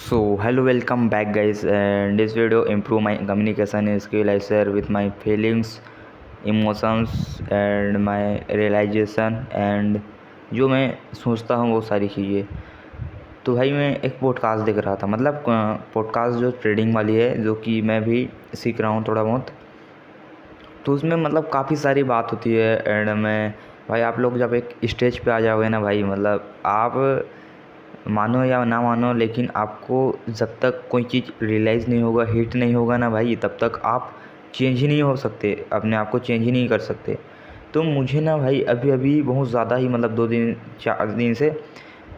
Hello, welcome back, guys. And this video improve my communication skill. I share with my feelings, emotions and my realization and जो मैं सोचता हूँ वो सारी चीज़ें। तो भाई मैं एक पॉडकास्ट देख रहा था, मतलब पॉडकास्ट जो ट्रेडिंग वाली है, जो कि मैं भी सीख रहा हूँ थोड़ा बहुत। तो उसमें मतलब काफ़ी सारी बात होती है एंड मैं भाई, आप लोग जब एक स्टेज पे आ जाओगे ना भाई, मतलब आप मानो या ना मानो, लेकिन आपको जब तक कोई चीज़ रियलाइज़ नहीं होगा, हिट नहीं होगा ना भाई, तब तक आप चेंज ही नहीं हो सकते, अपने आप को चेंज ही नहीं कर सकते। तो मुझे ना भाई अभी अभी बहुत ज़्यादा ही, मतलब 2 दिन 4 दिन से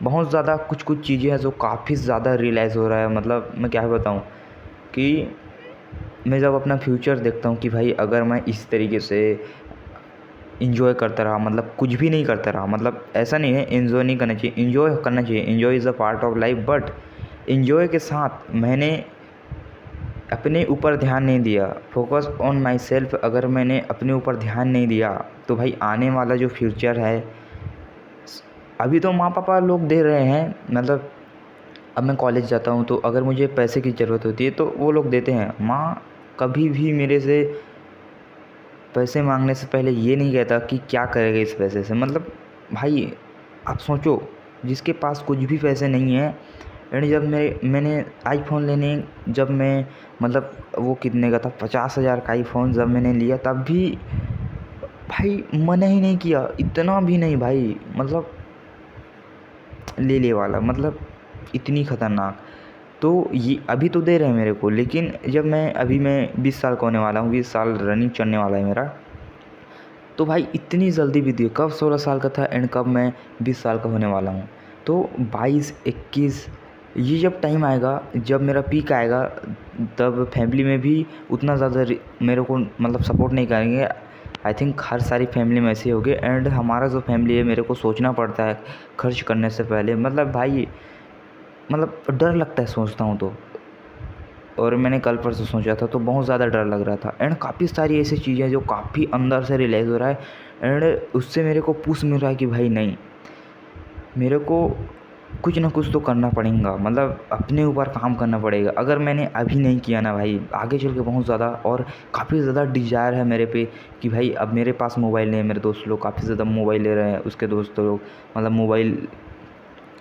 बहुत ज़्यादा कुछ चीज़ें हैं जो काफ़ी ज़्यादा रियलाइज़ हो रहा है। मतलब मैं क्या बताऊँ कि मैं जब अपना फ्यूचर देखता हूँ कि भाई अगर मैं इस तरीके से इन्जॉय करता रहा, मतलब कुछ भी नहीं करता रहा, मतलब ऐसा नहीं है इन्जॉय नहीं करना चाहिए, इन्जॉय करना चाहिए, enjoy is a part of life. But enjoy के साथ मैंने अपने ऊपर ध्यान नहीं दिया, फोकस ऑन माई सेल्फ। अगर मैंने अपने ऊपर ध्यान नहीं दिया तो भाई आने वाला जो फ्यूचर है, अभी तो माँ पापा लोग दे रहे हैं, मतलब अब मैं कॉलेज जाता हूँ तो अगर मुझे पैसे की ज़रूरत होती है तो वो लोग देते हैं। माँ कभी भी मेरे से पैसे मांगने से पहले ये नहीं कहता कि क्या करेगा इस पैसे से। मतलब भाई आप सोचो, जिसके पास कुछ भी पैसे नहीं है, एंड जब मैंने आईफोन लेने, जब मैं, मतलब वो कितने का था, 50,000 का आईफोन जब मैंने लिया, तब भी भाई मना ही नहीं किया, इतना भी नहीं भाई, मतलब ले वाला, मतलब इतनी ख़तरनाक। तो ये अभी तो दे रहे हैं मेरे को, लेकिन जब मैं 20 साल का होने वाला हूँ, 20 साल रनिंग चलने वाला है मेरा, तो भाई इतनी जल्दी भी दिए, कब 16 साल का था एंड कब मैं 20 साल का होने वाला हूँ। तो 22 21 ये जब टाइम आएगा, जब मेरा पीक आएगा, तब फैमिली में भी उतना ज़्यादा मेरे को मतलब सपोर्ट नहीं करेंगे। आई थिंक हर सारी फैमिली में ऐसे होगे, एंड हमारा जो फैमिली है, मेरे को सोचना पड़ता है खर्च करने से पहले। मतलब भाई, मतलब डर लगता है सोचता हूँ तो। और मैंने कल परसों सोचा था तो बहुत ज़्यादा डर लग रहा था, एंड काफ़ी सारी ऐसी चीज़ें जो काफ़ी अंदर से रियलाइज़ हो रहा है, एंड उससे मेरे को पुश मिल रहा है कि भाई नहीं, मेरे को कुछ ना कुछ तो करना पड़ेगा, मतलब अपने ऊपर काम करना पड़ेगा। अगर मैंने अभी नहीं किया ना भाई, आगे चल के बहुत ज़्यादा, और काफ़ी ज़्यादा डिज़ायर है मेरे पे कि भाई अब मेरे पास मोबाइल नहीं है। मेरे दोस्त लोग काफ़ी ज़्यादा मोबाइल ले रहे हैं, उसके दोस्त लोग मतलब मोबाइल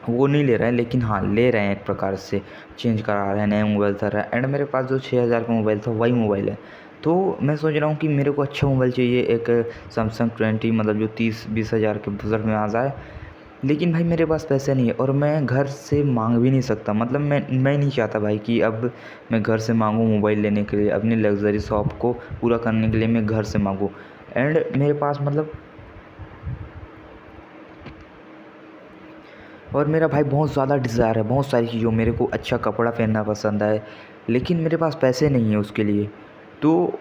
वो नहीं ले रहे हैं, लेकिन हाँ ले रहे हैं, एक प्रकार से चेंज करा रहे हैं, नया मोबाइल था रहा है। एंड मेरे पास जो 6,000 का मोबाइल था वही मोबाइल है। तो मैं सोच रहा हूँ कि मेरे को अच्छा मोबाइल चाहिए, एक सैमसंग 20, मतलब जो 30-20 हज़ार के बजट में आ जाए। लेकिन भाई मेरे पास पैसे नहीं है, और मैं घर से मांग भी नहीं सकता। मतलब मैं नहीं चाहता भाई कि अब मैं घर से मांगूँ मोबाइल लेने के लिए, अपनी लग्जरी शौक को पूरा करने के लिए मैं घर से मांगूँ। एंड मेरे पास मतलब, और मेरा भाई बहुत ज़्यादा डिज़ायर है, बहुत सारी चीज़ों, मेरे को अच्छा कपड़ा पहनना पसंद है, लेकिन मेरे पास पैसे नहीं है उसके लिए। तो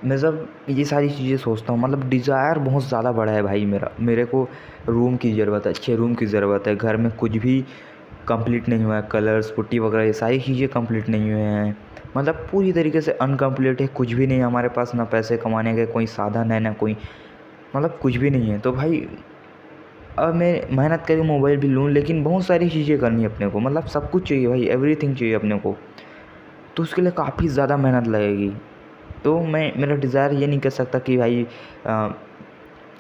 मैं जब ये सारी चीज़ें सोचता हूँ, मतलब डिज़ायर बहुत ज़्यादा बड़ा है भाई मेरा। मेरे को रूम की ज़रूरत है, अच्छे रूम की ज़रूरत है, घर में कुछ भी कंप्लीट नहीं हुआ है, कलर्स पुट्टी वगैरह ये सारी चीज़ें कंप्लीट नहीं हुए हैं, मतलब पूरी तरीके से अनकम्प्लीट है, कुछ भी नहीं है हमारे पास, ना पैसे कमाने के कोई साधन है, ना कोई, मतलब कुछ भी नहीं है। तो भाई अब मैं मेहनत करके मोबाइल भी लूँ, लेकिन बहुत सारी चीज़ें करनी है अपने को, मतलब सब कुछ चाहिए भाई, एवरीथिंग चाहिए अपने को। तो उसके लिए काफ़ी ज़्यादा मेहनत लगेगी। तो मैं, मेरा डिज़ायर ये नहीं कर सकता कि भाई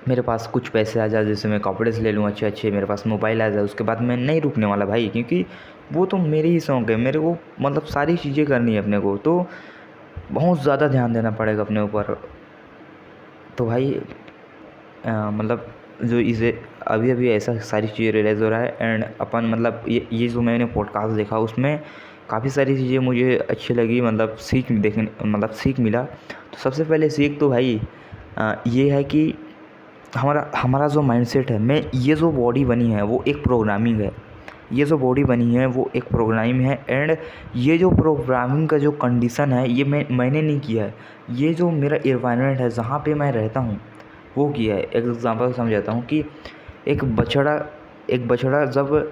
मेरे पास कुछ पैसे आ जाए, जैसे मैं कपड़े से ले लूँ अच्छे अच्छे, मेरे पास मोबाइल आ जाए, उसके बाद मैं नहीं रुकने वाला भाई, क्योंकि वो तो मेरे ही शौक़ है। मेरे को मतलब सारी चीज़ें करनी है अपने को, तो बहुत ज़्यादा ध्यान देना पड़ेगा अपने ऊपर। तो भाई मतलब जो इसे अभी अभी ऐसा सारी चीज़ें रियलाइज़ हो रहा है, एंड अपन मतलब ये जो मैंने पॉडकास्ट देखा, उसमें काफ़ी सारी चीज़ें मुझे अच्छी लगी, मतलब सीख मिला। तो सबसे पहले सीख तो भाई ये है कि हमारा जो माइंडसेट है, मैं ये जो बॉडी बनी है वो एक प्रोग्रामिंग है, ये जो बॉडी बनी है वो एक प्रोग्रामिंग है, एंड ये जो प्रोग्रामिंग का जो कंडीशन है, ये मैंने नहीं किया है, ये जो मेरा एनवायरनमेंट है जहाँ पे मैं रहता हूँ वो किया है। एक एग्ज़ाम्पल समझाता हूँ कि एक बछड़ा जब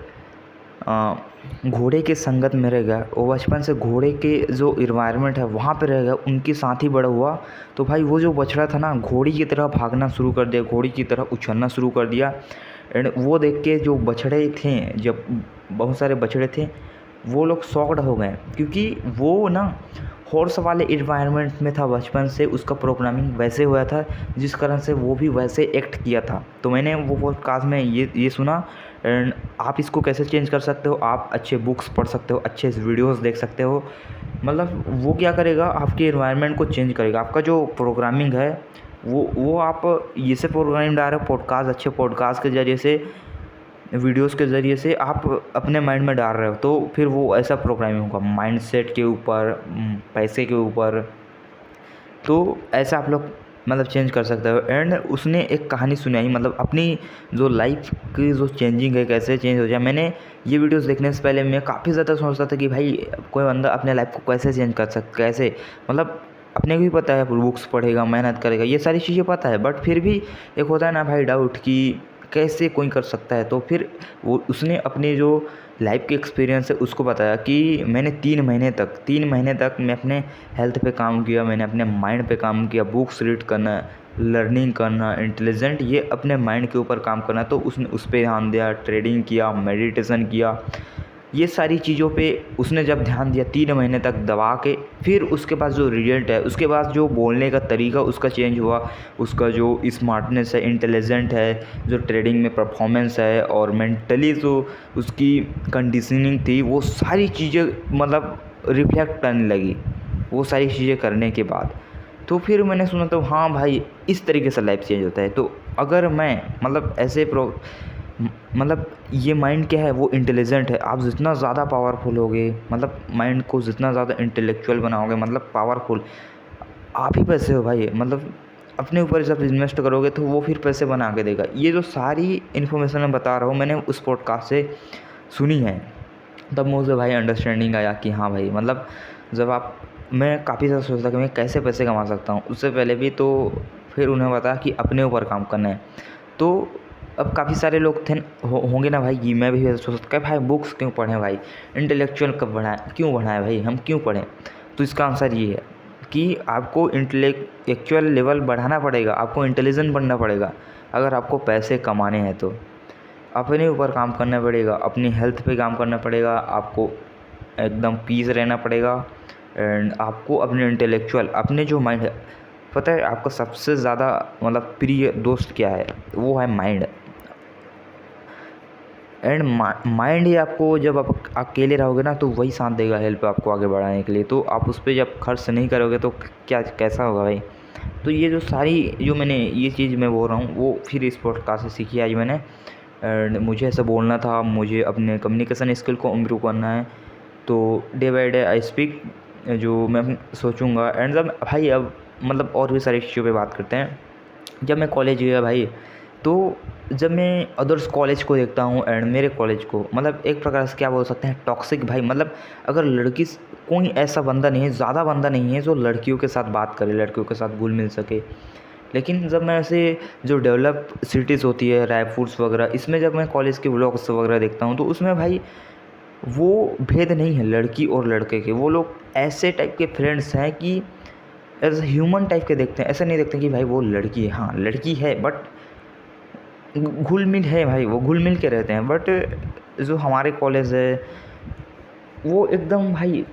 घोड़े के संगत में रह गया, वो बचपन से घोड़े के जो इन्वायरमेंट है वहाँ पे रह गया, उनके साथ ही बड़ा हुआ। तो भाई वो जो बछड़ा था ना, घोड़ी की तरह भागना शुरू कर दिया, घोड़ी की तरह उछलना शुरू कर दिया। एंड वो देख के जो बछड़े थे, जब बहुत सारे बछड़े थे, वो लोग शॉक्ड हो गए, क्योंकि वो ना हॉर्स वाले इन्वायरमेंट में था बचपन से, उसका प्रोग्रामिंग वैसे हुआ था जिस कारण से वो भी वैसे एक्ट किया था। तो मैंने वो पॉडकास्ट में ये सुना। एंड आप इसको कैसे चेंज कर सकते हो, आप अच्छे बुक्स पढ़ सकते हो, अच्छे वीडियोस देख सकते हो। मतलब वो क्या करेगा, आपके इन्वायरमेंट को चेंज करेगा। आपका जो प्रोग्रामिंग है वो आप ये से प्रोग्रामिंग डाल रहे हो, पॉडकास्ट, अच्छे पॉडकास्ट के ज़रिए से, वीडियोस के ज़रिए से आप अपने माइंड में डाल रहे हो, तो फिर वो ऐसा प्रोग्रामिंग होगा माइंडसेट के ऊपर, पैसे के ऊपर। तो ऐसा आप लोग मतलब चेंज कर सकते हो। एंड उसने एक कहानी सुनाई, मतलब अपनी जो लाइफ की जो चेंजिंग है कैसे चेंज हो जाए। मैंने ये वीडियोस देखने से पहले मैं काफ़ी ज़्यादा सोचता था कि भाई कोई बंदा अपने लाइफ को कैसे चेंज कर सकता, कैसे, मतलब अपने को भी पता है बुक्स पढ़ेगा, मेहनत करेगा, ये सारी चीज़ें पता है, बट फिर भी एक होता है ना भाई डाउट कि कैसे कोई कर सकता है। तो फिर वो उसने अपने जो लाइफ के एक्सपीरियंस है उसको बताया कि मैंने 3 महीने तक मैं अपने हेल्थ पे काम किया, मैंने अपने माइंड पे काम किया, बुक्स रीड करना, लर्निंग करना, इंटेलिजेंट, ये अपने माइंड के ऊपर काम करना। तो उसने उस पर ध्यान दिया, ट्रेडिंग किया, मेडिटेशन किया, ये सारी चीज़ों पे उसने जब ध्यान दिया 3 महीने तक दबा के, फिर उसके बाद जो रिजल्ट है, उसके बाद जो बोलने का तरीका उसका चेंज हुआ, उसका जो स्मार्टनेस है, इंटेलिजेंट है, जो ट्रेडिंग में परफॉर्मेंस है, और मेंटली जो उसकी कंडीशनिंग थी, वो सारी चीज़ें मतलब रिफ्लेक्ट करने लगी वो सारी चीज़ें करने के बाद। तो फिर मैंने सुना तो हाँ भाई इस तरीके से लाइफ चेंज होता है। तो अगर मैं मतलब ऐसे मतलब ये माइंड क्या है, वो इंटेलिजेंट है। आप जितना ज़्यादा पावरफुल होगे, मतलब माइंड को जितना ज़्यादा इंटेलेक्चुअल बनाओगे, मतलब पावरफुल, आप ही पैसे हो भाई। मतलब अपने ऊपर जब इन्वेस्ट करोगे तो वो फिर पैसे बना के देगा। ये जो सारी इन्फॉर्मेशन मैं बता रहा हूँ मैंने उस पॉडकास्ट से सुनी है, तब मुझे भाई अंडरस्टैंडिंग आया कि हाँ भाई, मतलब जब आप, मैं काफ़ी ज़्यादा सोचता कि मैं कैसे पैसे कमा सकता हूँ उससे पहले भी। तो फिर उन्हें बताया कि अपने ऊपर काम करना है। तो अब काफ़ी सारे लोग थे होंगे ना भाई, कि मैं भी ऐसा सोचता भाई बुक्स क्यों पढ़ें भाई, इंटेलेक्चुअल कब बढ़ाएं, क्यों बढ़ाएं भाई, हम क्यों पढ़ें। तो इसका आंसर ये है कि आपको इंटेलेक्चुअल लेवल बढ़ाना पड़ेगा, आपको इंटेलिजेंट बनना पड़ेगा। अगर आपको पैसे कमाने हैं तो अपने ऊपर काम करना पड़ेगा, अपनी हेल्थ पे काम करना पड़ेगा, आपको एकदम पीस रहना पड़ेगा। एंड आपको अपने इंटेलेक्चुअल, अपने जो माइंड है, पता है आपका सबसे ज़्यादा मतलब प्रिय दोस्त क्या है, वो है माइंड। एंड माइंड ही आपको, जब आप अकेले रहोगे ना तो वही साथ देगा हेल्प आपको आगे बढ़ाने के लिए। तो आप उस पर जब खर्च नहीं करोगे तो क्या कैसा होगा भाई। तो ये जो सारी जो मैंने ये चीज़ मैं बोल रहा हूँ वो फिर इस पॉडकास्ट से सीखी आज मैंने। एंड मुझे ऐसा बोलना था, मुझे अपने कम्युनिकेशन स्किल को इम्प्रूव करना है। तो day by day I speak, जो मैं सोचूंगा। एंड जब भाई अब मतलब और भी सारी चीज़ों पे बात करते हैं। जब मैं कॉलेज गया भाई, तो जब मैं अदर्स कॉलेज को देखता हूँ एंड मेरे कॉलेज को, मतलब एक प्रकार से क्या बोल सकते हैं, टॉक्सिक भाई। मतलब अगर कोई ऐसा बंदा नहीं है, ज़्यादा बंदा नहीं है जो लड़कियों के साथ बात करे, लड़कियों के साथ घुल मिल सके। लेकिन जब मैं ऐसे जो डेवलप सिटीज़ होती है, रायपुर वगैरह, इसमें जब मैं कॉलेज के व्लॉग्स वगैरह देखता हूँ तो उसमें भाई वो भेद नहीं है लड़की और लड़के के। वो लोग ऐसे टाइप के फ्रेंड्स हैं कि एज ह्यूमन टाइप के देखते हैं। ऐसा नहीं देखते कि भाई वो लड़की है, हाँ लड़की है बट घुल मिल है भाई, वो घुल मिल के रहते हैं। बट जो हमारे कॉलेज है वो एकदम भाई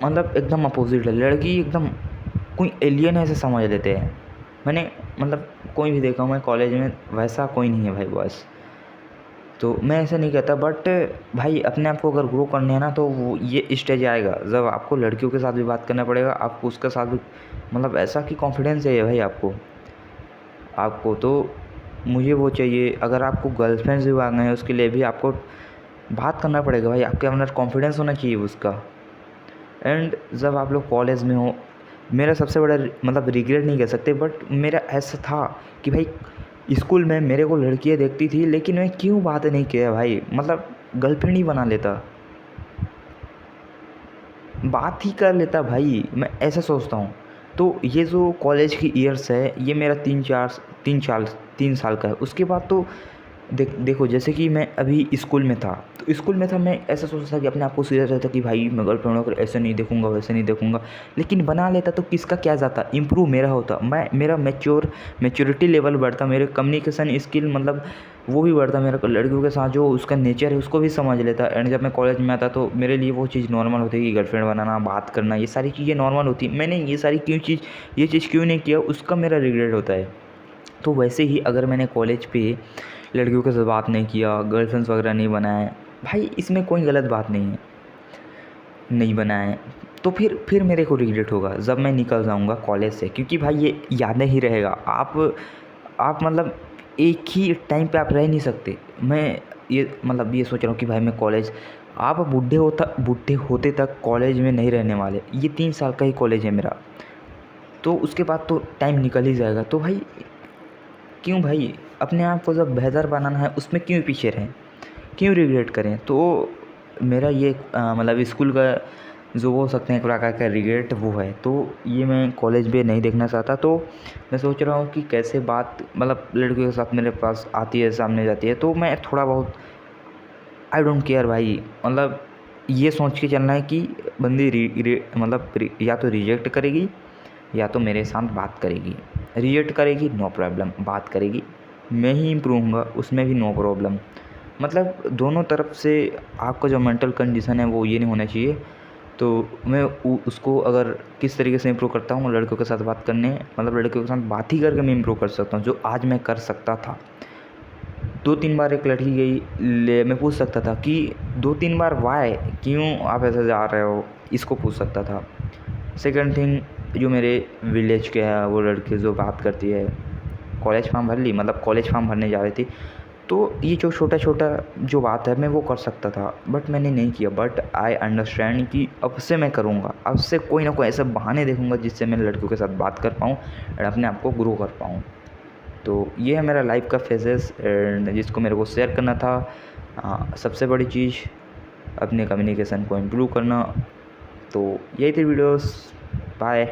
मतलब एकदम अपोजिट है। लड़की एकदम कोई एलियन ऐसे समझ लेते हैं। मैंने मतलब कोई भी देखा हूँ मैं कॉलेज में, वैसा कोई नहीं है भाई बॉयज़। तो मैं ऐसा नहीं कहता, बट भाई अपने आप को अगर ग्रो करने है ना तो वो ये स्टेज आएगा जब आपको लड़कियों के साथ भी बात करना पड़ेगा, आपको उसके साथ भी मतलब ऐसा कि कॉन्फिडेंस चाहिए भाई आपको। तो मुझे वो चाहिए। अगर आपको गर्लफ्रेंड भी मांगना है उसके लिए भी आपको बात करना पड़ेगा भाई, आपके अंदर कॉन्फिडेंस होना चाहिए उसका। एंड जब आप लोग कॉलेज में हो, मेरा सबसे बड़ा मतलब रिग्रेट नहीं कह सकते, बट मेरा ऐसा था कि भाई स्कूल में मेरे को लड़कियाँ देखती थी लेकिन मैं क्यों बात नहीं किया भाई, मतलब गर्लफ्रेंड ही बना लेता, बात ही कर लेता भाई, मैं ऐसा सोचता हूँ। तो ये जो कॉलेज की ईयर्स है ये मेरा 3 साल का है। उसके बाद तो देखो जैसे कि मैं अभी स्कूल में था, तो स्कूल में था मैं ऐसा सोचता था कि अपने आप को सीरियस रहता कि भाई मैं गर्लफ्रेंड होकर ऐसे नहीं देखूंगा वैसे नहीं देखूंगा, लेकिन बना लेता तो किसका क्या जाता, इम्प्रूव मेरा होता, मेरा मैच्योरिटी लेवल बढ़ता, मेरे कम्युनिकेशन स्किल मतलब वो भी बढ़ता, मेरा लड़कियों के साथ जो उसका नेचर है उसको भी समझ लेता। एंड जब मैं कॉलेज में आता तो मेरे लिए वो चीज़ नॉर्मल होती है कि गर्लफ्रेंड बनाना, बात करना, ये सारी चीज़ें नॉर्मल होती। मैंने ये चीज़ क्यों नहीं किया, उसका मेरा रिग्रेट होता है। तो वैसे ही अगर मैंने कॉलेज पे लड़कियों के साथ बात नहीं किया, गर्लफ्रेंड्स वगैरह नहीं बनाए, भाई इसमें कोई गलत बात नहीं है, नहीं बनाए, तो फिर मेरे को रिग्रेट होगा जब मैं निकल जाऊँगा कॉलेज से, क्योंकि भाई ये यादें ही रहेगा। आप मतलब एक ही टाइम पे आप रह नहीं सकते। मैं ये सोच रहा हूँ कि भाई मैं कॉलेज, आप बूढ़े होते तक कॉलेज में नहीं रहने वाले, ये 3 साल का ही कॉलेज है मेरा, तो उसके बाद तो टाइम निकल ही जाएगा। तो भाई क्यों भाई अपने आप को जब बेहतर बनाना है उसमें क्यों पीछे रहें, क्यों रिग्रेट करें। तो मेरा ये मतलब स्कूल का जो बोल सकते हैं एक प्रकार का रिग्रेट वो है। तो ये मैं कॉलेज में नहीं देखना चाहता। तो मैं सोच रहा हूँ कि कैसे बात मतलब लड़कियों के साथ मेरे पास आती है, सामने जाती है, तो मैं थोड़ा बहुत आई डोंट केयर भाई, मतलब ये सोच के चलना है कि बंदी या तो रिजेक्ट करेगी या तो मेरे साथ बात करेगी। रिजेक्ट करेगी नो प्रॉब्लम, बात करेगी मैं ही इम्प्रूव होऊंगा उसमें भी नो प्रॉब्लम। मतलब दोनों तरफ से आपका जो मेंटल कंडीशन है वो ये नहीं होना चाहिए। तो मैं उसको अगर किस तरीके से इम्प्रूव करता हूँ, लड़कियों के साथ बात करने, मतलब लड़कियों के साथ बात ही करके मैं इम्प्रूव कर सकता हूँ, जो आज मैं कर सकता था। 2-3 बार एक लड़की गई ले, मैं पूछ सकता था कि 2-3 बार वाई, क्यों आप ऐसे जा रहे हो, इसको पूछ सकता था। सेकंड थिंग, जो मेरे विलेज के है वो लड़की जो बात करती है, कॉलेज फॉर्म भर ली, मतलब कॉलेज फॉर्म भरने जा रही थी, तो ये जो छोटा जो बात है मैं वो कर सकता था, बट मैंने नहीं किया। बट आई अंडरस्टैंड कि अब से मैं करूँगा, अब से कोई ना कोई ऐसे बहाने देखूँगा जिससे मैं लड़कियों के साथ बात कर पाऊँ और अपने आप को ग्रो कर पाऊँ। तो ये है मेरा लाइफ का फेजेस एंड जिसको मेरे को शेयर करना था। सबसे बड़ी चीज़ अपने कम्युनिकेशन को इम्प्रूव करना। तो यही थी वीडियोस। बाय।